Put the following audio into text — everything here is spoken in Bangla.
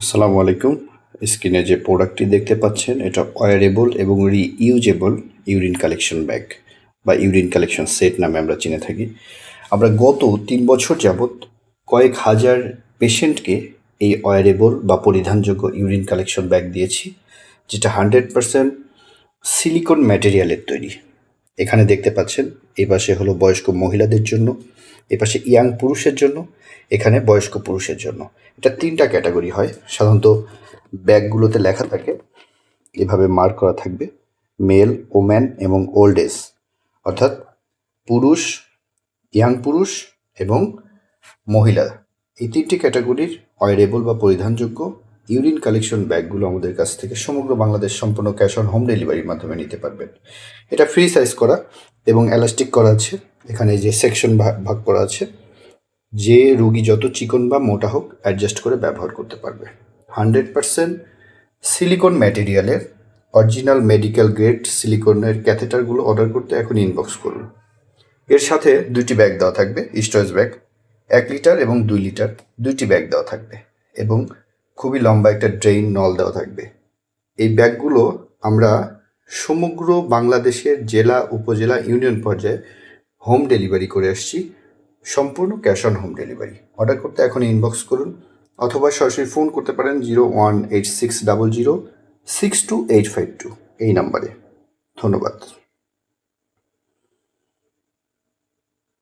আসসালামু আলাইকুম। স্ক্রিনে যে প্রোডাক্টটি দেখতে পাচ্ছেন এটা ওয়ারেবল এবং রিইউজেবল ইউরিন কালেকশন ব্যাগ বা ইউরিন কালেকশন সেট নামে আমরা চিনে থাকি। আমরা গত 3 বছর যাবৎ কয়েক হাজার পেশেন্টকে এই ওয়ারেবল বা পরিধানযোগ্য ইউরিন কালেকশন ব্যাগ দিয়েছি, যেটা 100% সিলিকন ম্যাটেরিয়ালের তৈরি। এখানে দেখতে পাচ্ছেন এই পাশে হলো বয়স্ক মহিলাদের জন্য, এ পাশে ইয়াং পুরুষের জন্য, এখানে বয়স্ক পুরুষের জন্য। এটা 3টা ক্যাটাগরি হয়। সাধারণত ব্যাগগুলোতে লেখা থাকে, এভাবে মার্ক করা থাকবে মেল, ওম্যান এবং ওল্ড এজ, অর্থাৎ পুরুষ, ইয়াং পুরুষ এবং মহিলা। এই 3টি ক্যাটাগরির ওয়ারেবল বা পরিধানযোগ্য ইউরিন কালেকশন ব্যাগগুলো আমাদের কাছ থেকে সমগ্র বাংলাদেশ সম্পূর্ণ ক্যাশ অন হোম ডেলিভারির মাধ্যমে নিতে পারবেন। এটা ফ্রি সাইজ করা এবং এলাস্টিক করা আছে। এখানে যে সেকশন ভাগ করা আছে, যে রুগী যত চিকন বা মোটা হোক অ্যাডজাস্ট করে ব্যবহার করতে পারবে। 100% সিলিকন ম্যাটেরিয়ালের অরিজিনাল মেডিকেল গ্রেড সিলিকনের ক্যাথেটারগুলো অর্ডার করতে এখন ইনবক্স করুন। এর সাথে 2টি ব্যাগ দেওয়া থাকবে, স্টোরেজ ব্যাগ 1 লিটার এবং 2 লিটার 2টি ব্যাগ দেওয়া থাকবে এবং খুবই লম্বা একটা ড্রেইন নল দেওয়া থাকবে। এই ব্যাগগুলো আমরা সমগ্র বাংলাদেশের জেলা, উপজেলা, ইউনিয়ন পর্যায়ে হোম ডেলিভারি করে আসছি, সম্পূর্ণ cash on home delivery. Order করতে এখন ইনবক্স করুন অথবা সরাসরি ফোন করতে পারেন 018600 62852 এই নাম্বারে। ধন্যবাদ।